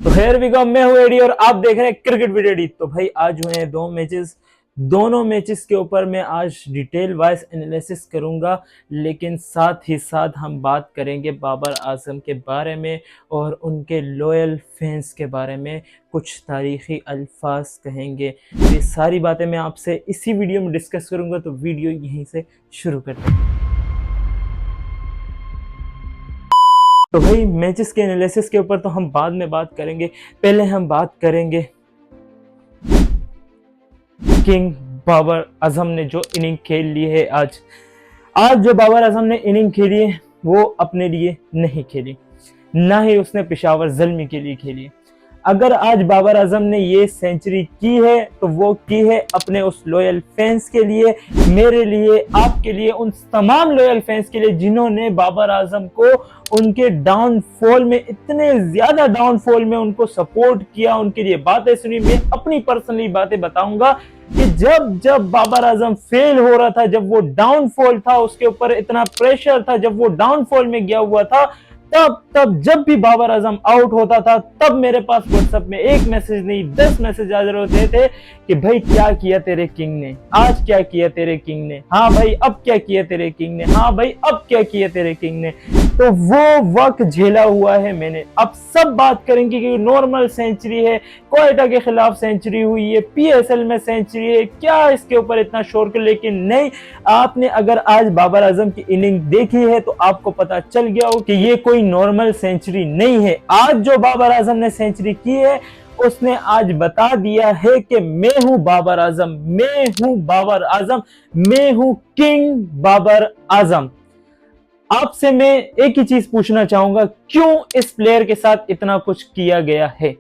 तो here we go, मैं हूं एडी और आप देख रहे हैं क्रिकेट विद एडी। तो भाई आज हुए हैं दो मैचेस। दोनों मैचेस के ऊपर मैं आज डिटेल वाइज एनालिसिस करूंगा, लेकिन साथ ही साथ हम बात करेंगे बाबर आजम के बारे में और उनके लॉयल फैंस के बारे में। कुछ तारीखी अल्फाज कहेंगे। ये सारी बातें मैं आपसे इसी वीडियो में डिस्कस करूंगा, तो वीडियो यहीं से शुरू करते हैं। तो भाई मैचेस के एनालिसिस के ऊपर तो हम बाद में बात करेंगे, पहले हम बात करेंगे किंग बाबर आजम ने जो इनिंग खेल ली है। आज जो बाबर आजम ने इनिंग खेली है वो अपने लिए नहीं खेली, ना ही उसने पेशावर ज़ल्मी के लिए खेली। अगर आज बाबर आजम ने ये सेंचुरी की है तो वो की है अपने उस लॉयल फैंस के लिए, मेरे लिए, आपके लिए, उन तमाम लॉयल फैंस के लिए जिन्होंने बाबर आजम को उनके डाउनफॉल में, इतने ज्यादा डाउनफॉल में उनको सपोर्ट किया, उनके लिए बातें सुनी। मैं अपनी पर्सनली बातें बताऊंगा कि जब बाबर आजम फेल हो रहा था, जब वो डाउनफॉल था, उसके ऊपर इतना प्रेशर था, जब वो डाउनफॉल में गया हुआ था, तब जब भी बाबर आजम आउट होता था, तब मेरे पास व्हाट्सएप में एक मैसेज नहीं 10 मैसेज आ रहे होते थे कि भाई क्या किया तेरे किंग ने, आज क्या किया तेरे किंग ने, हाँ भाई अब क्या किया तेरे किंग ने, हाँ भाई अब क्या किया तेरे किंग ने। तो वो वक्त झेला हुआ है मैंने। अब सब बात करेंगे कि नॉर्मल सेंचुरी है, कोयटा के खिलाफ सेंचुरी हुई है, पीएसएल में सेंचुरी है, क्या इसके ऊपर इतना शोर कर। लेकिन नहीं, आपने अगर आज बाबर आजम की इनिंग देखी है तो आपको पता चल गया हो कि ये कोई नॉर्मल सेंचुरी नहीं है। आज जो बाबर आजम ने सेंचुरी की है उसने आज बता दिया है कि मैं हूं बाबर आजम, मैं हूं बाबर आजम, मैं हूं किंग बाबर आजम। आपसे मैं एक ही चीज पूछना चाहूंगा, क्यों इस प्लेयर के साथ इतना कुछ किया गया है?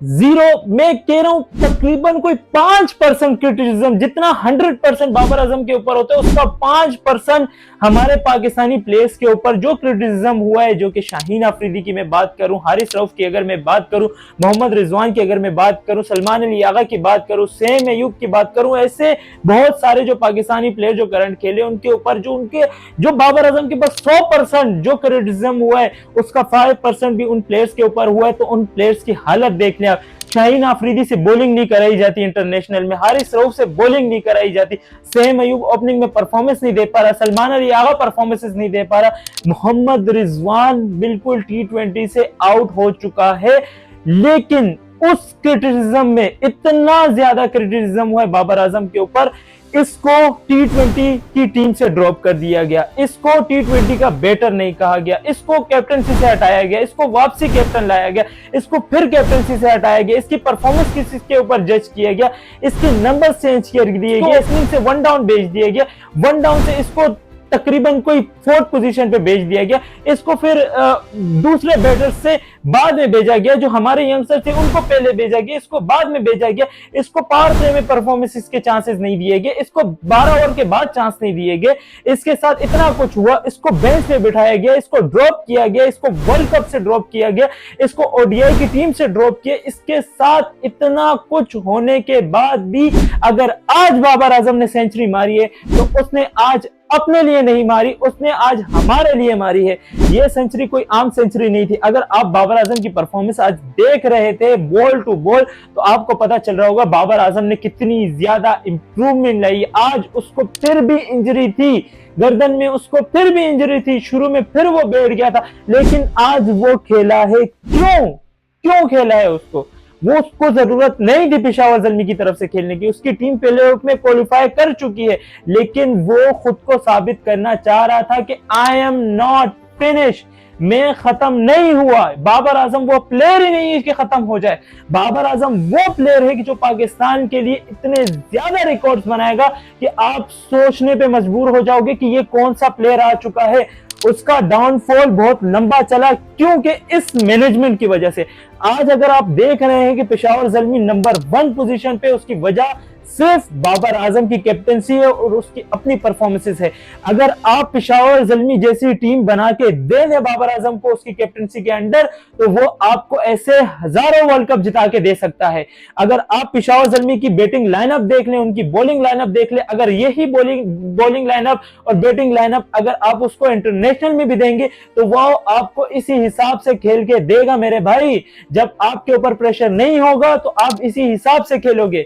मैं कह रहा हूं तकरीबन कोई 5% क्रिटिसिज्म, जितना 100% बाबर आजम के ऊपर होता है उसका 5% हमारे पाकिस्तानी प्लेयर्स के ऊपर जो क्रिटिसिज्म हुआ है, जो कि शाहीन अफरीदी की मैं बात करूं, हारिस रऊफ की अगर मैं बात करूं, मोहम्मद रिजवान की अगर मैं बात करूं, सलमान अली आगा की बात करूं, सेम अयूब की बात करूं, ऐसे बहुत सारे जो पाकिस्तानी प्लेयर जो करंट खेले उनके ऊपर जो बाबर आजम के पास 100% जो क्रिटिसिज्म हुआ है उसका 5% भी उन प्लेयर्स के ऊपर हुआ है। तो उन प्लेयर्स की हालत देख लें। शाहीन अफरीदी से बॉलिंग नहीं कराई जाती इंटरनेशनल में, हारिस रऊफ से बॉलिंग नहीं कराई जाती, सेम अयूब ओपनिंग में परफॉर्मेंस नहीं दे पा रहा, सलमान अली आगा परफॉर्मेंसेस नहीं दे पा रहा, मोहम्मद रिजवान बिल्कुल T20 से आउट हो चुका है। लेकिन उस क्रिटिसिज्म में इतना ज्यादा क्रिटिसिज्म हुआ है बाबर आजम के ऊपर, इसको T20 की टीम से ड्रॉप कर दिया गया, इसको T20 का बेटर नहीं कहा गया, इसको कैप्टनसी से हटाया गया, इसको वापसी कैप्टन लाया गया, इसको फिर कैप्टनसी से हटाया गया, इसकी परफॉर्मेंस किसके ऊपर जज किया गया, इसके नंबर चेंज कर दिए गए, इसमें से 1 डाउन भेज दिया गया, 1 डाउन से इसको तकरीबन कोई 4th पोजीशन पे भेज दिया गया, इसको फिर दूसरे बैटर से बाद में भेजा गया, जो हमारे यंगस्टर थे उनको पहले भेजा गया, इसको बाद में भेजा गया, इसको पावर प्ले में परफॉर्मेंस के चांसेस नहीं दिए गए, इसको 12 ओवर के बाद चांस नहीं दिए गए, इसके साथ इतना कुछ हुआ, इसको बेंच पे बिठाया गया, इसको ड्रॉप किया गया, इसको वर्ल्ड कप से ड्रॉप किया गया, इसको ओडीआई की टीम से ड्रॉप किया। इसके साथ इतना कुछ होने के बाद भी अगर आज बाबर आजम ने सेंचुरी मारी है तो उसने आज अपने लिए नहीं मारी, उसने आज हमारे लिए मारी है। यह सेंचुरी कोई आम सेंचुरी नहीं थी। अगर आप बाबर आजम की परफॉर्मेंस आज देख रहे थे बॉल टू बॉल तो आपको पता चल रहा होगा बाबर आजम ने कितनी ज्यादा इंप्रूवमेंट लाई। आज उसको फिर भी इंजरी थी, गर्दन में उसको फिर भी इंजरी थी, शुरू में फिर वो बैठ गया था, लेकिन आज वो खेला है। क्यों खेला है? उसको जरूरत नहीं थी पेशावर ज़ल्मी की तरफ से खेलने की, उसकी टीम प्लेऑफ में क्वालिफाई कर चुकी है, लेकिन वो खुद को साबित करना चाह रहा था कि आई एम नॉट फिनिश, मैं खत्म नहीं हुआ। बाबर आजम वो प्लेयर ही नहीं है कि खत्म हो जाए। बाबर आजम वो प्लेयर है कि जो पाकिस्तान के लिए इतने ज्यादा रिकॉर्ड्स बनाएगा कि आप सोचने पे मजबूर हो जाओगे कि ये कौन सा प्लेयर आ चुका है। उसका डाउनफॉल बहुत लंबा चला, क्योंकि इस मैनेजमेंट की वजह से। आज अगर आप देख रहे हैं कि पेशावर ज़ल्मी नंबर 1 पोजीशन पे, उसकी वजह सिर्फ बाबर आजम की कैप्टनसी है और उसकी अपनी परफॉर्मेंसेस है। अगर आप पेशावर ज़ल्मी जैसी टीम बना के दे दें बाबर आजम को उसकी कैप्टनसी के अंडर, तो वो आपको ऐसे हजारों वर्ल्ड कप जिता के दे सकता है। अगर आप पेशावर ज़ल्मी की बैटिंग लाइनअप देख लें, उनकी बॉलिंग लाइनअप देख लें, अगर यही बॉलिंग लाइनअप और बैटिंग लाइनअप अगर आप उसको इंटरनेशनल में भी देंगे तो वो आपको इसी हिसाब से खेल के देगा मेरे भाई। जब आपके ऊपर प्रेशर नहीं होगा तो आप इसी हिसाब से खेलोगे।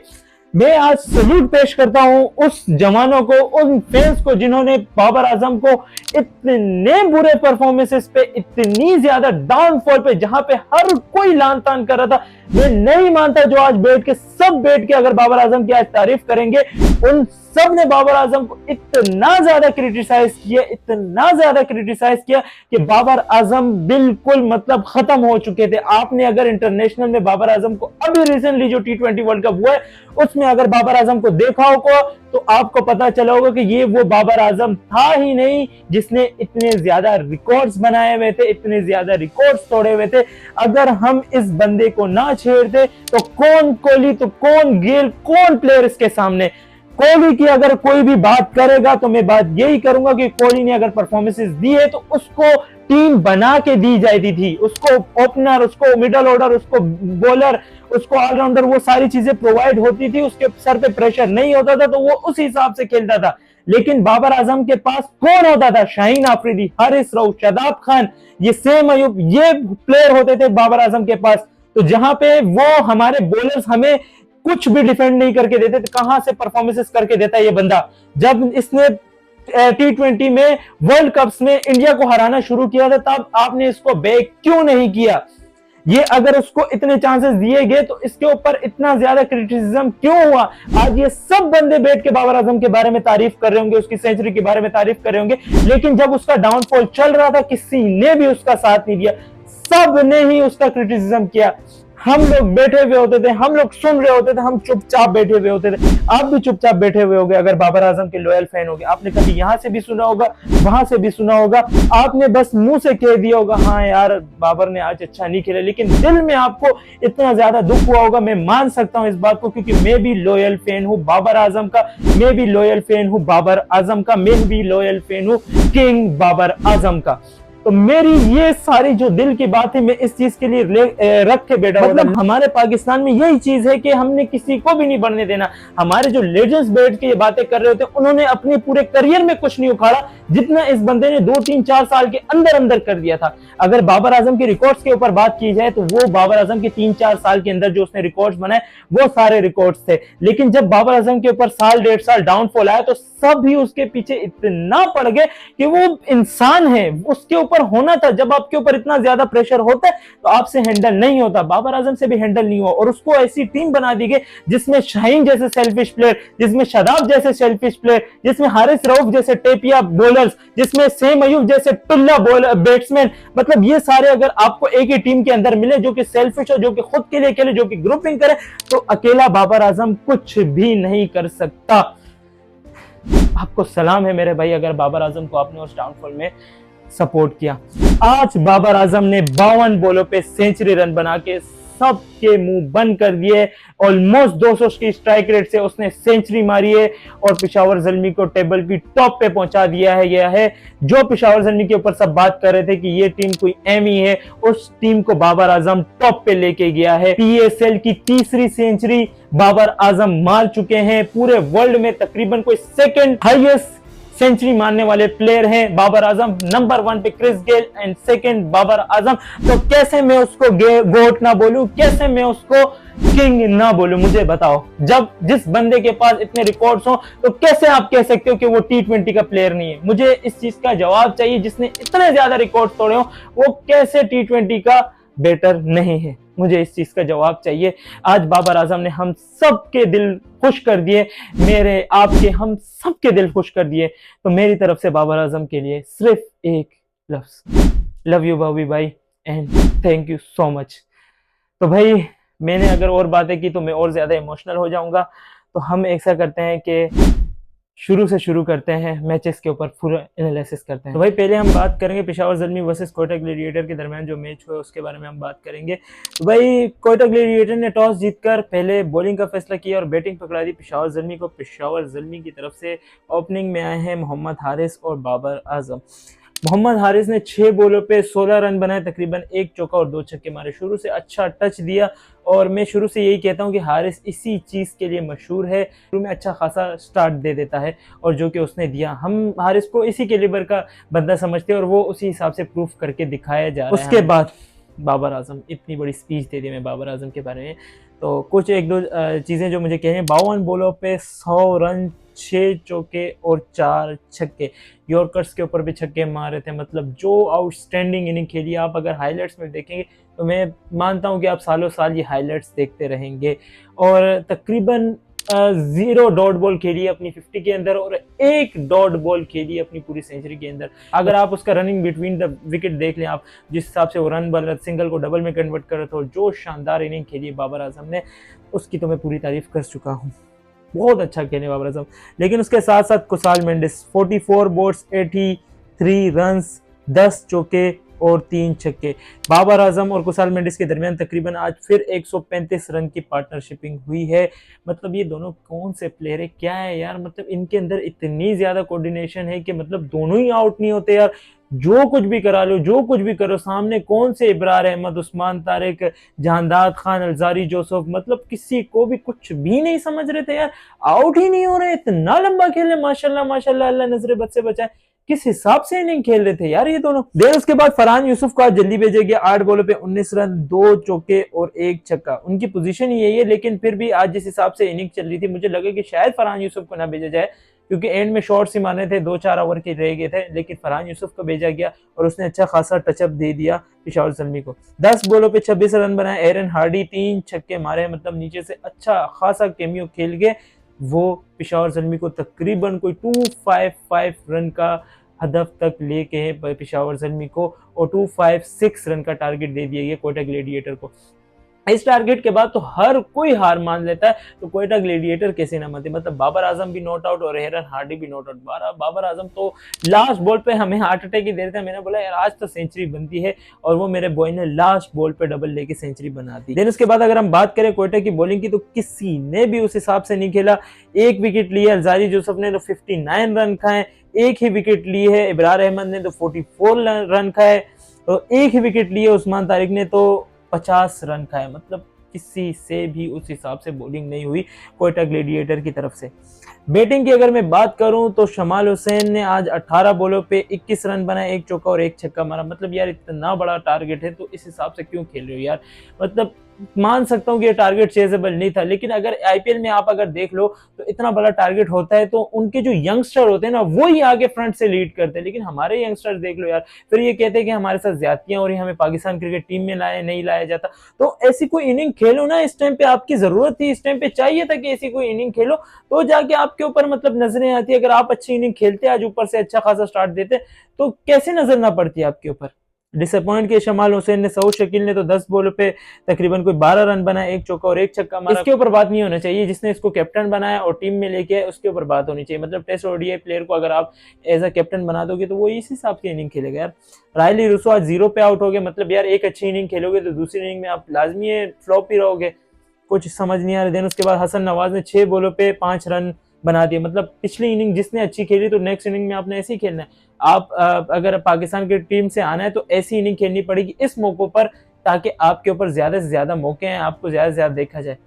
मैं आज सल्यूट पेश करता हूं उस जवानों को, उन फैंस को जिन्होंने बाबर आजम को इतने बुरे परफॉर्मेंसेस पे, इतनी ज्यादा डाउनफॉल पे, जहां पे हर कोई लान तान कर रहा था, मैं नहीं मानता जो आज सब बैठ के अगर बाबर आजम की आज तारीफ करेंगे, उन सब ने बाबर आजम को इतना ज्यादा क्रिटिसाइज किया, इतना ज्यादा क्रिटिसाइज किया कि बाबर आजम बिल्कुल मतलब खत्म हो चुके थे। आपने अगर इंटरनेशनल में बाबर आजम को अभी रिसेंटली जो T20 वर्ल्ड कप हुआ है उसमें अगर बाबर आजम को देखा होगा तो आपको पता चला होगा कि ये वो बाबर आजम था ही नहीं जिसने इतने ज्यादा रिकॉर्ड्स बनाए हुए थे, इतने ज्यादा रिकॉर्ड्स तोड़े हुए थे। अगर हम इस बंदे को ना छेड़ते तो कौन कोहली, तो कौन गेल, कौन प्लेयर इसके सामने। कोहली की अगर कोई भी बात करेगा तो मैं बात यही करूंगा कि कोहली ने अगर परफॉर्मेंसेस दी है तो उसको टीम बना के दी जाती थी, उसको ओपनर, उसको मिडल ऑर्डर, उसको बॉलर, उसको ऑलराउंडर, वो सारी चीजें प्रोवाइड होती थी, उसके सर पे प्रेशर नहीं होता था तो वो उस हिसाब से खेलता था। लेकिन बाबर आजम के पास कौन होता था? शाहीन आफरीदी, हारिस रऊफ, शादाब खान, ये सेम अयूब, ये प्लेयर होते थे बाबर आजम के पास। तो जहां पे वो हमारे बॉलर्स हमें कुछ भी डिफेंड नहीं करके देते थे, कहां से परफॉर्मेंसेस करके देता है ये बंदा। जब इसने T20 में वर्ल्ड कप्स में इंडिया को हराना शुरू किया था तब आपने इसको बैक क्यों नहीं किया? ये अगर उसको इतने चांसेस दिए गए तो इसके ऊपर इतना ज्यादा क्रिटिसिज्म क्यों हुआ? आज ये सब बंदे बैठ के बाबर आजम के बारे में तारीफ कर रहे होंगे, उसकी सेंचुरी के बारे में तारीफ कर रहे होंगे, लेकिन जब उसका डाउनफॉल चल रहा था किसी ने भी उसका साथ नहीं दिया, सब ने ही उसका क्रिटिसिज्म किया। हम लोग बैठे हुए होते थे, हम लोग सुन रहे होते थे, हम चुपचाप बैठे हुए होते थे। आप भी चुपचाप बैठे हुए होगे अगर बाबर आजम के लॉयल फैन होगे। आपने कभी यहां से भी सुना होगा, वहां से भी सुना होगा, आपने बस मुंह से कह दिया होगा हाँ यार बाबर ने आज अच्छा नहीं खेला, लेकिन दिल में आपको इतना ज्यादा दुख हुआ होगा। मैं मान सकता हूं इस बात को, क्योंकि मैं भी लॉयल फैन हूं बाबर आजम का, मैं भी लॉयल फैन हूं बाबर आजम का, मैं भी लॉयल फैन हूं किंग बाबर आजम का। तो मेरी ये सारी जो दिल की बात है मैं इस चीज के लिए रख के बैठा, मतलब हमारे पाकिस्तान में यही चीज है कि हमने किसी को भी नहीं बढ़ने देना। हमारे जो लेजेंड्स बैठ के ये बातें कर रहे होते उन्होंने अपने पूरे करियर में कुछ नहीं उखाड़ा जितना इस बंदे ने 2-3-4 साल के अंदर अंदर कर दिया था। अगर बाबर आजम के रिकॉर्ड्स के ऊपर बात की जाए तो वो बाबर आजम के 3-4 साल के अंदर जो उसने रिकॉर्ड्स बनाए वो सारे रिकॉर्ड्स थे। लेकिन जब बाबर आजम के ऊपर साल 1.5 साल डाउनफॉल आया तो सब भी उसके पीछे इतना पड़ गए कि वो इंसान है, उसके ऊपर होना था। जब आपके ऊपर इतना ज्यादा प्रेशर होता है तो आपसे हैंडल नहीं होता, बाबर आजम से भी हैंडल नहीं हुआ और उसको ऐसी टीम बना दी गई जिसमें शाहीन जैसे सेल्फिश प्लेयर, जिसमें शादाब जैसे सेल्फिश प्लेयर, जिसमें हारिस रऊफ जैसे टेपिया बॉलर्स, जिसमें सेम अयूब जैसे टुल्ला बॉलर बैट्समैन, मतलब ये सारे अगर आपको एक ही टीम के अंदर मिले जो कि सेल्फिश हो, जो कि खुद के लिए खेले, जो कि ग्रुपिंग करे, तो अकेला बाबर आजम कुछ भी नहीं कर सकता। आपको सलाम है मेरे भाई अगर बाबर आजम को आपने उस डाउनफॉल में सपोर्ट किया। आज बाबर आजम ने 52 बॉलों पे सेंचुरी रन बना के सबके मुंह बंद कर दिए। ऑलमोस्ट 200 की स्ट्राइक रेट से उसने सेंचुरी मारी है और पेशावर ज़ल्मी को टेबल की टॉप पे पहुंचा दिया है। यह है जो पेशावर ज़ल्मी के ऊपर सब बात कर रहे थे कि ये टीम कोई एमी है, उस टीम को बाबर आजम टॉप पे लेके गया है। PSL की तीसरी सेंचुरी बाबर आजम मार चुके हैं। पूरे वर्ल्ड में तकरीबन कोई सेकंड हाईएस्ट सेंचुरी मारने वाले प्लेयर हैं बाबर आजम। नंबर 1 पे Chris Gayle and second Babar Azam. तो कैसे मैं उसको गोट ना बोलूं, कैसे मैं उसको किंग ना बोलूं, मुझे बताओ। जब जिस बंदे के पास इतने रिकॉर्ड्स हो तो कैसे आप कह सकते हो कि वो T20 का प्लेयर नहीं है? मुझे इस चीज का जवाब चाहिए। जिसने इतने ज्यादा रिकॉर्ड्स तोड़े हो वो कैसे T20 का बेटर नहीं है? मुझे इस चीज का जवाब चाहिए। आज बाबर आजम ने हम सबके दिल खुश कर दिए, मेरे आपके हम सबके दिल खुश कर दिए। तो मेरी तरफ से बाबर आजम के लिए सिर्फ एक लफ्ज, लव यू बॉबी भाई and thank you so much. तो भाई मैंने अगर और बातें की तो मैं और ज्यादा इमोशनल हो जाऊंगा, तो हम ऐसा करते हैं कि शुरू से शुरू करते हैं, मैचेस के ऊपर पूरा एनालिसिस करते हैं। तो भाई पहले हम बात करेंगे पेशावर ज़ल्मी वर्सेस कोयटा ग्लैडिएटर के दरमियान जो मैच हुआ उसके बारे में हम बात करेंगे। तो भाई कोयटा ग्लैडिएटर ने टॉस जीतकर पहले बॉलिंग का फैसला किया और बैटिंग पकड़ा दी पेशावर ज़ल्मी को। पेशावर ज़ल्मी की तरफ से ओपनिंग में आए हैं मोहम्मद हारिस और बाबर आजम। मोहम्मद हारिस ने 6 बॉलों पे 16 रन बनाए, तकरीबन 1 चौका और 2 छक्के मारे। शुरू से अच्छा टच दिया और मैं शुरू से यही कहता हूं कि हारिस इसी चीज़ के लिए मशहूर है, शुरू में अच्छा खासा स्टार्ट दे देता है और जो कि उसने दिया। हम हारिस को इसी कैलिबर का बंदा समझते हैं और वो उसी हिसाब से प्रूफ करके दिखाया जा रहा है। उसके बाद बाबर आजम, इतनी बड़ी स्पीच दे दी मैं बाबर आजम के बारे में, तो कुछ एक दो चीज़ें जो मुझे कहनी है। 52 बॉलों पे 100 रन, 6 चौके और 4 छक्के, यॉर्कर्स के ऊपर भी छक्के मारे थे। मतलब जो आउटस्टैंडिंग इनिंग खेली, आप अगर हाइलाइट्स में देखेंगे तो मैं मानता हूं कि आप सालों साल ये हाइलाइट्स देखते रहेंगे। और तकरीबन 0 डॉट बॉल खेली अपनी 50 के अंदर और 1 डॉट बॉल खेली अपनी पूरी सेंचुरी के अंदर। अगर आप उसका रनिंग बिटवीन द विकेट देख लें, आप जिस हिसाब से वो रन बल सिंगल को डबल में कन्वर्ट कर रहे थे और जो शानदार इनिंग खेली है बाबर आजम ने, उसकी तो मैं पूरी तारीफ कर चुका हूँ। बहुत अच्छा खेले बाबर आजम। लेकिन उसके साथ साथ कुसाल मेंडिस 44 बॉल्स 83 रन्स, 10 चौके और 3 छक्के। बाबर आजम और कुसाल मेंडिस के दरमियान तकरीबन आज फिर 135 रन की पार्टनरशिपिंग हुई है। मतलब ये दोनों कौन से प्लेयर है, क्या है यार, मतलब इनके अंदर इतनी ज्यादा कोऑर्डिनेशन है कि मतलब दोनों ही आउट नहीं होते यार। जो कुछ भी करा लो, जो कुछ भी करो, सामने कौन से इब्रार अहमद, उस्मान तारिक, जहानदाद खान, अलजारी जोसेफ, मतलब किसी को भी कुछ भी नहीं समझ रहे थे यार। आउट ही नहीं हो रहे, इतना लंबा खेले, माशाल्लाह माशाल्लाह, अल्लाह नजरे बद से बचाए। किस हिसाब से इनिंग खेल रहे थे यार ये दोनों। देर उसके बाद फरहान यूसुफ को आज जल्दी भेजा गया। 8 बॉलों पे 19 रन, 2 चौके और 1 छक्का। उनकी पोजीशन ही यही है, लेकिन फिर भी आज जिस हिसाब से इनिंग चल रही थी, मुझे लगा कि शायद फरहान यूसुफ को ना भेजा जाए, क्योंकि एंड में शॉट्स ही मारने थे, 2-4 ओवर के रह गए थे। लेकिन फरहान यूसुफ को भेजा गया और उसने अच्छा खासा टचअप दे दिया पेशावर ज़ल्मी को। 10 बॉलों पे 26 रन बनाए। एरन हार्डी 3 छक्के मारे, मतलब नीचे से अच्छा खासा कैमियो खेल के वो पेशावर ज़ल्मी को तकरीबन कोई 255 रन का हदफ तक लेके पेशावर ज़ल्मी को, और 256 रन का टारगेट दे दिया गया कोयटा ग्लैडिएटर को। इस टारगेट के बाद तो हर कोई हार मान लेता है, तो कोयटा ग्लैडिएटर कैसे ना मानते। मतलब बाबर आजम भी नॉट आउट और एरन हार्डी भी नॉट आउट। बाबर आजम तो लास्ट बॉल पे हमें हार्ट अटैक ही दे रहे थे। मैंने बोला यार आज तो सेंचुरी बनती है, और वो मेरे बॉय ने लास्ट बॉल पे डबल लेके सेंचुरी बना दी। देन उसके बाद अगर हम बात करें कोयटा की बॉलिंग की, तो किसी ने भी उस हिसाब से नहीं खेला। 1 विकेट लिया अलजारी जोसेफ ने तो 59 रन खाए, 1 ही विकेट ली है इब्रार अहमद ने तो 44 रन खाए, तो 1 ही विकेट लिए उस्मान तारिक ने तो 50 रन खाए। मतलब किसी से भी उस हिसाब से बॉलिंग नहीं हुई कोयटा ग्लैडिएटर की तरफ से। बैटिंग की अगर मैं बात करूं तो शमाल हुसैन ने आज 18 बॉलों पे 21 रन बनाए, 1 चौका और 1 छक्का मारा। मतलब यार इतना बड़ा टारगेट है तो इस हिसाब से क्यों खेल रहे हो यार। मतलब मान सकता हूं कि ये टारगेट चेजेबल नहीं था, लेकिन अगर आईपीएल में आप अगर देख लो तो इतना बड़ा टारगेट होता है तो उनके जो यंगस्टर होते हैं ना, वो ही आगे फ्रंट से लीड करते हैं। लेकिन हमारे यंगस्टर्स देख लो यार, फिर ये कहते हैं कि हमारे साथ ज्यादतियां हो रही, हमें पाकिस्तान क्रिकेट टीम में नहीं लाया जाता। तो ऐसी कोई इनिंग खेलो ना, इस टाइम पे आपकी जरूरत थी, इस टाइम पे चाहिए था कि ऐसी कोई इनिंग खेलो, तो जाके आपके ऊपर मतलब नजरें आती है। अगर आप अच्छी इनिंग खेलते, आज ऊपर से अच्छा खासा स्टार्ट देते, तो कैसे नजर ना पड़ती आपके ऊपर। डिसअपॉइंट के शमाल हुसैन ने, सऊद शकील ने तो 10 बॉलों पे तकरीबन कोई 12 रन बनाए, 1 चौका और 1 छक्का मारा। इसके ऊपर बात नहीं होना चाहिए, जिसने इसको कैप्टन बनाया और टीम में लेके आए उसके ऊपर बात होनी चाहिए। मतलब टेस्ट ओडीआई प्लेयर को अगर आप एज अ कैप्टन बना दोगे तो वो इस हिसाब की इनिंग खेलेगा यार। रायली रूसो आज 0 पे आउट हो गए। मतलब यार एक अच्छी इनिंग खेलोगे तो दूसरी इनिंग में आप लाजमी है फ्लॉप ही रहोगे, कुछ समझ नहीं आ रहा। देन उसके बाद हसन नवाज ने 6 बॉलों पे 5 रन बना दिए। मतलब पिछली इनिंग जिसने अच्छी खेली तो नेक्स्ट इनिंग में आपने ऐसे ही खेलना है। आप अगर पाकिस्तान की टीम से आना है तो ऐसी इनिंग खेलनी पड़ेगी इस मौकों पर, ताकि आपके ऊपर ज्यादा से ज्यादा मौके हैं, आपको ज्यादा से ज्यादा देखा जाए।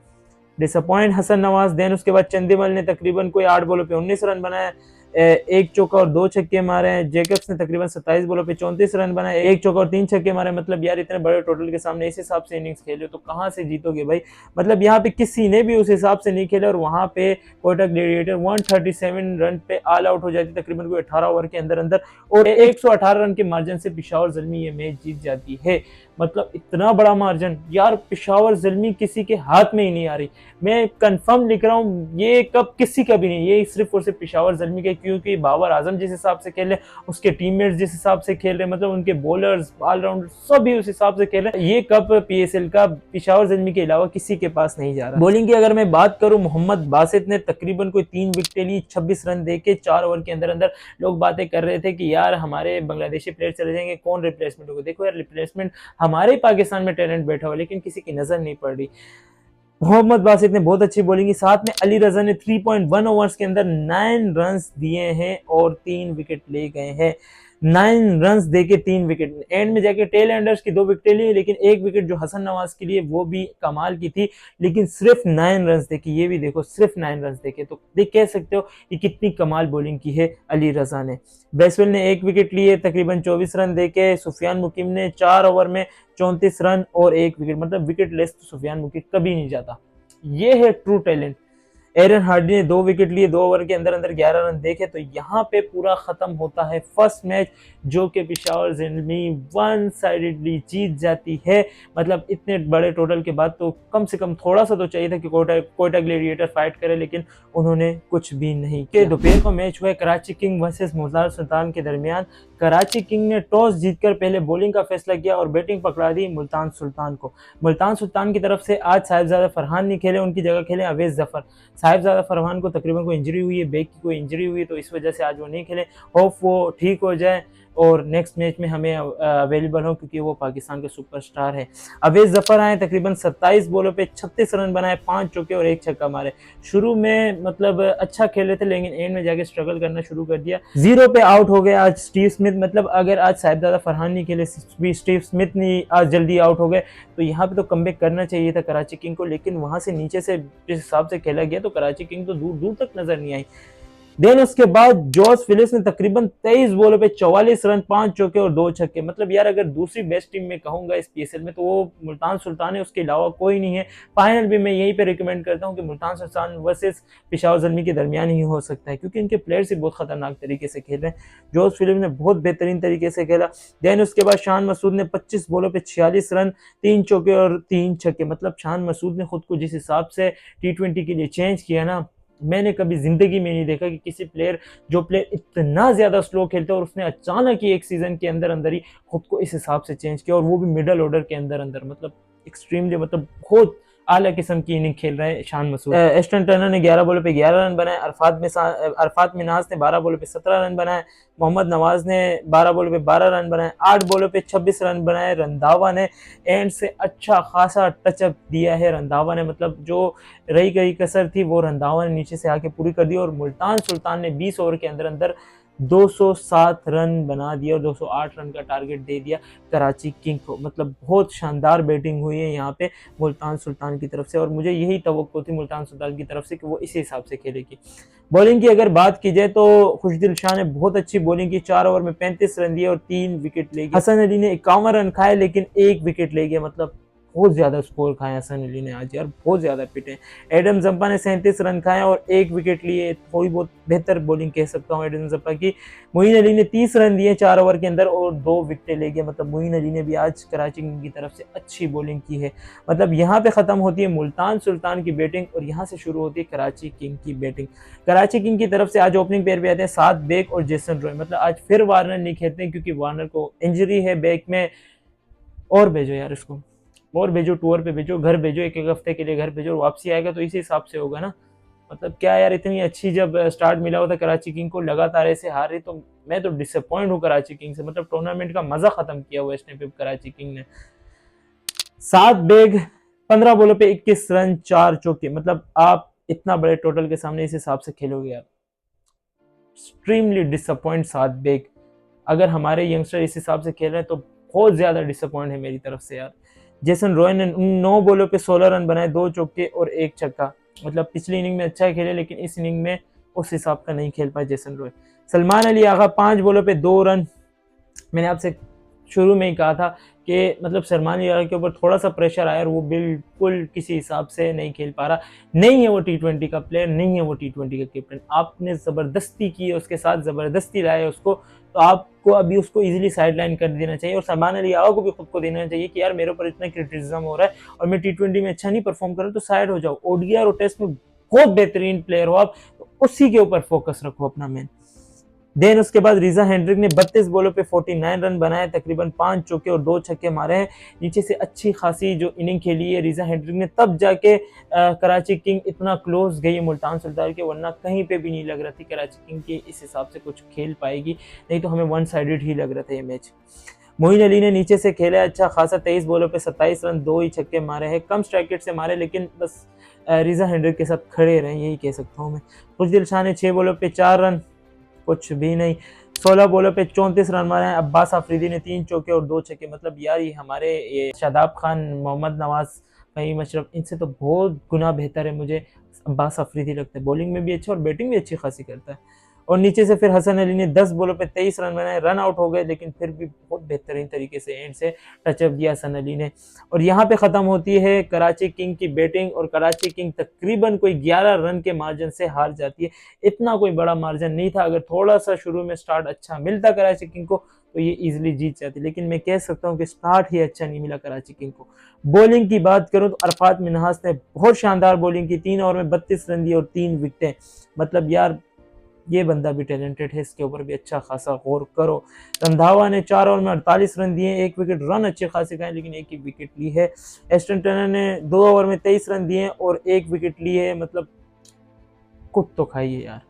डिसअपॉइंट हसन नवाज। देन उसके बाद चंदीमल ने तकरीबन कोई 8 बॉलों पे 19 रन बनाए, 1 चौका और 2 छक्के मारे हैं। जेकब्स ने तकरीबन 27 बॉलों पे 34 रन बनाए, 1 चौका और 3 छक्के मारे। मतलब यार इतने बड़े टोटल के सामने इस हिसाब से इनिंग्स खेले तो कहां से जीतोगे भाई। मतलब यहाँ पे किसी ने भी उस हिसाब से नहीं खेले, और वहां पे कोयटा ग्लैडिएटर 137 रन पे ऑल आउट हो जाती तकरीबन कोई 18 ओवर के अंदर अंदर, और 118 रन के मार्जिन से पेशावर ज़ल्मी ये मैच जीत जाती है। मतलब इतना बड़ा मार्जिन यार, पेशावर ज़ल्मी किसी के हाथ में ही नहीं आ रही। मैं कंफर्म लिख रहा हूँ, ये कब किसी का भी नहीं, ये सिर्फ और सिर्फ पेशावर ज़ल्मी के, क्योंकि बाबर आजम जिस हिसाब से खेल रहे, उसके टीममेट्स जिस हिसाब से खेल रहे, मतलब उनके बॉलर्स ऑलराउंडर सभी उस हिसाब से खेल रहे, ये कप पीएसएल का पेशावर ज़ल्मी के अलावा किसी के पास नहीं जा रहा। बॉलिंग की अगर मैं बात करूं, मोहम्मद बासित ने तकरीबन कोई 3 विकेटें ली, 26 रन देके 4 ओवर के अंदर अंदर। लोग बातें कर रहे थे कि यार हमारे बांग्लादेशी प्लेयर चले जाएंगे, कौन रिप्लेसमेंट होगा। देखो यार, रिप्लेसमेंट हमारे पाकिस्तान में टैलेंट बैठा हुआ, लेकिन किसी की नजर नहीं पड़ रही। मोहम्मद बासित ने बहुत अच्छी बॉलिंग की, साथ में अली रजा ने 3.1 ओवर्स के अंदर 9 रन दिए हैं और 3 विकेट ले गए हैं। 9 रन देके 3 विकेट, एंड में जाके टेल एंडर्स की 2 विकेटें ली, लेकिन एक विकेट जो हसन नवाज के लिए वो भी कमाल की थी, लेकिन सिर्फ 9 रन देके, ये भी देखो सिर्फ 9 रन देके, तो देख कह सकते हो कि कितनी कमाल बॉलिंग की है अली रजा ने। बेसवेल ने 1 विकेट लिए तकरीबन 24 रन देके। सुफियान मुकीम ने 4 ओवर में 34 रन और 1 विकेट, मतलब विकेट लेस तो सुफियान मुकीम कभी नहीं जाता। ये है ट्रू टैलेंट। एरन हार्डी ने 2 विकेट लिए, 2 ओवर के अंदर अंदर 11 रन देखे, तो यहाँ पे पूरा खत्म होता है फर्स्ट मैच, जो कि पेशावर ज़ल्मी वन साइडेडली जीत जाती है। मतलब इतने बड़े टोटल के बाद तो कम से कम थोड़ा सा तो चाहिए था कि कोयटा ग्लेडिएटर फाइट करे, लेकिन उन्होंने कुछ भी नहीं किया। दोपहर को मैच हुआ कराची किंग वर्सेस मुल्तान सुल्तान के दरमियान। कराची किंग ने टॉस जीतकर पहले बॉलिंग का फैसला किया और बैटिंग पकड़ा दी मुल्तान सुल्तान को। मुल्तान सुल्तान की तरफ से आज साहिबजादा फरहान नहीं खेले, उनकी जगह खेले अवेश जफर। साहिबजादा फरहान को तकरीबन कोई इंजरी हुई है, बैक की कोई इंजरी हुई है, तो इस वजह से आज वो नहीं खेले। होप वो ठीक हो जाए और नेक्स्ट मैच में हमें अवेलेबल हो, क्योंकि वो पाकिस्तान के सुपरस्टार है। अवेश जफर आए, तकरीबन 27 बॉलों पे 36 रन बनाए, 5 चौके और 1 छक्का मारे। शुरू में मतलब अच्छा खेले थे, लेकिन एंड में जाके स्ट्रगल करना शुरू कर दिया। 0 पे आउट हो गए आज स्टीव स्मिथ। मतलब अगर आज साहिबजादा फरहान नहीं खेले, स्टीव स्मिथ नहीं आज जल्दी आउट हो गए, तो यहाँ पे तो कमबैक करना चाहिए था कराची किंग को, लेकिन वहां से नीचे से जिस हिसाब से खेला गया तो कराची किंग तो दूर दूर तक नजर नहीं आई। देन उसके बाद जॉर्ज फिलिप्स ने तकरीबन 23 बॉलों पे 44 रन, 5 चौके और 2 छक्के। मतलब यार अगर दूसरी बेस्ट टीम में कहूंगा इस पीएसएल में तो वो मुल्तान सुल्तान है, उसके अलावा कोई नहीं है। फाइनल भी मैं यहीं पे रिकमेंड करता हूं कि मुल्तान सुल्तान वर्सेस पेशावर ज़ल्मी के दरमियान ही हो सकता है, क्योंकि इनके प्लेयर्स ही बहुत खतरनाक तरीके से खेल रहे हैं। जॉर्ज फिलिप्स ने बहुत बेहतरीन तरीके से खेला। देन उसके बाद शान मसूद ने 25 बॉलों पे 46 रन, 3 चौके और 3 छक्के। मतलब शान मसूद ने खुद को जिस हिसाब से T20 के लिए चेंज किया ना, मैंने कभी जिंदगी में नहीं देखा कि किसी प्लेयर जो प्लेयर इतना ज्यादा स्लो खेलते और उसने अचानक ही एक सीजन के अंदर अंदर ही खुद को इस हिसाब से चेंज किया, और वो भी मिडल ऑर्डर के अंदर अंदर। मतलब एक्सट्रीमली, मतलब बहुत आला किस्म की इनिंग खेल रहे हैं शान मसूद। एस्टन टर्नर ने 11 बॉलों पे 11 रन बनाए। अरफात मिनाज ने 12 बॉलों पे 17 रन बनाए। मोहम्मद नवाज ने 12 बॉलों पे 12 रन बनाए। 8 बॉलों पे 26 रन बनाए। रंधावा ने एंड से अच्छा खासा टचअप दिया है रंधावा ने, मतलब जो रही गई कसर थी वो रंधावा ने नीचे से आके पूरी कर दी, और मुल्तान सुल्तान ने 20 ओवर के अंदर अंदर 207 रन बना दिया और 208 रन का टारगेट दे दिया कराची किंग को। मतलब बहुत शानदार बैटिंग हुई है यहाँ पे मुल्तान सुल्तान की तरफ से, और मुझे यही तवक्को थी मुल्तान सुल्तान की तरफ से कि वो इसी हिसाब से खेलेगी। बॉलिंग की अगर बात की जाए तो खुशदिल शाह ने बहुत अच्छी बॉलिंग की। 4 ओवर में 35 रन दिए और 3 विकेट ले गए। हसन अली ने 51 रन खाए, लेकिन 1 विकेट ले गए। मतलब बहुत ज्यादा स्कोर खाए हसन अली ने आज यार, बहुत ज्यादा पिटे। एडम जंपा ने 37 रन खाए और 1 विकेट लिए। थोड़ी बहुत बेहतर बॉलिंग कह सकता हूँ एडम जंपा की। मोइन अली ने 30 रन दिए 4 ओवर के अंदर और 2 विकेट ले गए। मतलब मोइन अली ने भी आज कराची किंग की तरफ से अच्छी बॉलिंग की है। मतलब यहाँ पे खत्म होती है मुल्तान सुल्तान की बैटिंग और यहाँ से शुरू होती है कराची किंग की बैटिंग। कराची किंग की तरफ से आज ओपनिंग पेयर पे आते हैं साद बेग और जेसन रॉय। मतलब आज फिर वार्नर नहीं खेलते हैं, क्योंकि वार्नर को इंजरी है बैक में। और भेजो यार इसको, और भेजो, टूर पे भेजो, घर भेजो, एक हफ्ते के लिए घर भेजो, वापसी आएगा तो इसी हिसाब से होगा ना। मतलब क्या यार, इतनी अच्छी जब स्टार्ट मिला हुआ था कराची किंग को, लगातार ऐसे हार रही, तो मैं तो डिसअपॉइंट हूँ कराची किंग से। मतलब टूर्नामेंट का मजा खत्म किया हुआ इसने पे कराची किंग ने। सात बेग 15 बॉलों पे 21 रन 4 चौके। मतलब आप इतना बड़े टोटल के सामने इस हिसाब से खेलोगे यार, एक्सट्रीमली डिसअपॉइंट सात बेग। अगर हमारे यंगस्टर इस हिसाब से खेल रहे हैं तो बहुत ज्यादा डिसअपॉइंट है मेरी तरफ से यार। जेसन रॉय ने 9 बॉलों पे 16 रन बनाए, 2 चौके और 1 छक्का। मतलब पिछली इनिंग में अच्छा खेले, लेकिन इस इनिंग में उस हिसाब का नहीं खेल पाए जेसन रॉय। सलमान अली आगा 5 बॉलों पे 2 रन। मैंने आपसे शुरू में ही कहा था कि मतलब सलमान यार के ऊपर थोड़ा सा प्रेशर आया और वो बिल्कुल किसी हिसाब से नहीं खेल पा रहा। नहीं है वो टी20 का प्लेयर, नहीं है वो टी20 का कैप्टन। आपने ज़बरदस्ती की है उसके साथ, ज़बरदस्ती लाया उसको, तो आपको अभी उसको इजीली साइड लाइन कर देना चाहिए। और सलमान अली को भी खुद को देना चाहिए कि यार मेरे ऊपर इतना क्रिटिसिज्म हो रहा है और मैं टी20 में अच्छा नहीं परफॉर्म कर रहा, तो साइड हो जाओ। ओडीआई और टेस्ट में बहुत बेहतरीन प्लेयर हो आप, तो उसी के ऊपर फोकस रखो अपना मेन। देन उसके बाद रिजा हेंड्रिक ने 32 बॉलों पे 49 रन बनाए, तकरीबन 5 चौके और 2 छक्के मारे हैं। नीचे से अच्छी खासी जो इनिंग खेली है रिजा हेंड्रिक ने, तब जाके कराची किंग इतना क्लोज गई मुल्तान सुल्तान के, वरना कहीं पे भी नहीं लग रहा थी कराची किंग के इस हिसाब से कुछ खेल पाएगी, नहीं तो हमें वन साइडेड ही लग रहा था ये मैच। मोइन अली ने नीचे से खेला अच्छा खासा, 23 बॉलों पे 27 रन, 2 ही छक्के मारे हैं, कम स्ट्राइक रेट से मारे, लेकिन बस रिजा हेंड्रिक के साथ खड़े रहे, यही कह सकता हूँ मैं। खुशदिल शाह ने 6 बॉलों पे 4 रन, कुछ भी नहीं। 16 बॉलों पे 34 रन मारे हैं। अब्बास अफरीदी ने 3 चौके और 2 छक्के, मतलब यार ये हमारे ये शादाब खान, मोहम्मद नवाज, फहीम अशरफ, इनसे तो बहुत गुना बेहतर है मुझे अब्बास अफरीदी लगता है। बॉलिंग में भी अच्छा और बैटिंग भी अच्छी खासी करता है। और नीचे से फिर हसन अली ने 10 बॉलों पे 23 रन बनाए, रन आउट हो गए, लेकिन फिर भी बहुत बेहतरीन तरीके से एंड से टचअप दिया हसन अली ने। और यहाँ पे ख़त्म होती है कराची किंग की बैटिंग, और कराची किंग तकरीबन कोई 11 रन के मार्जिन से हार जाती है। इतना कोई बड़ा मार्जिन नहीं था, अगर थोड़ा सा शुरू में स्टार्ट अच्छा मिलता कराची किंग को तो ये इजीली जीत जाती, लेकिन मैं कह सकता हूँ कि स्टार्ट ही अच्छा नहीं मिला कराची किंग को। बॉलिंग की बात करूँ तो अरफात मिन्हास ने बहुत शानदार बॉलिंग की, 3 ओवर में 32 रन दिए और 3 विकेटें। मतलब यार ये बंदा भी टैलेंटेड है, इसके ऊपर भी अच्छा खासा गौर करो। रंधावा ने 4 ओवर में 48 रन दिए, 1 विकेट, रन अच्छे खासे खाए, लेकिन 1 ही विकेट ली है। एस्टन टर्नर ने 2 ओवर में 23 रन दिए और 1 विकेट ली है, मतलब कुछ तो खाइए यार।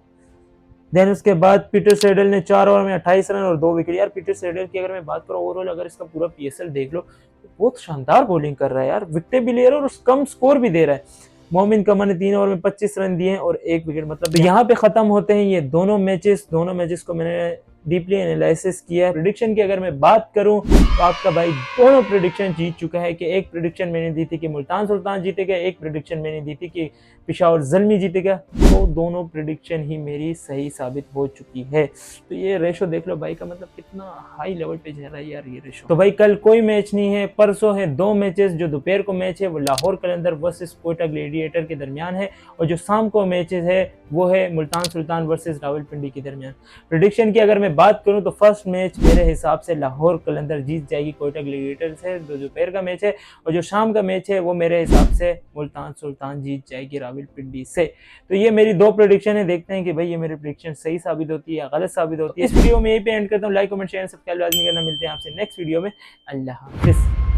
देन उसके बाद पीटर सेडल ने 4 ओवर में 28 रन और 2 विकेट। यार पीटर सेडल की अगर मैं बात करूँ ओवरऑल, अगर इसका पूरा पीएसएल देख लो तो बहुत शानदार बॉलिंग कर रहा है यार, विकेट भी ले रहा है और कम स्कोर भी दे रहा है। मोमिन कमर ने 3 ओवर में 25 रन दिए और 1 विकेट। मतलब यहाँ पे खत्म होते हैं ये दोनों मैचेस को मैंने डीपली एनालिसिस किया है। प्रेडिक्शन की अगर मैं बात करूं तो आपका भाई दोनों प्रेडिक्शन जीत चुका है। कि एक प्रेडिक्शन मैंने दी थी कि मुल्तान सुल्तान जीतेगा, एक प्रेडिक्शन मैंने दी थी कि पेशावर ज़ल्मी जीतेगा, तो दोनों प्रेडिक्शन ही मेरी सही साबित हो चुकी है। तो ये रेशो देख लो भाई का, मतलब कितना हाई लेवल पे जा रहा है यार ये रेशो। तो भाई कल कोई मैच नहीं है, परसों है 2 मैचेस। जो दोपहर को मैच है वो लाहौर कलंदर वर्सेस कोयटा ग्लेडिएटर के दरमियान है, और जो शाम को मैचेस है वो है मुल्तान सुल्तान वर्सेस रावलपिंडी के दरमियान। प्रेडिक्शन की अगर मैं बात करूं तो फर्स्ट मैच मेरे हिसाब से लाहौर कलंदर जीत जाएगी कोयटा ग्लेडिएटर से, जो दोपहर का मैच है, और जो शाम का मैच है वो मेरे हिसाब से मुल्तान सुल्तान जीत जाएगी रावलपिंडी से। तो ये मेरी 2 प्रेडिक्शन है, देखते हैं कि भाई ये मेरी प्रेडिक्शन सही साबित होती है या गलत साबित होती है। इस वीडियो में यही पे एंड करता हूँ। लाइक कमेंट शेयर सब्सक्राइब लाजमी करना। मिलते हैं आपसे नेक्स्ट वीडियो में। अल्लाह हाफिज़।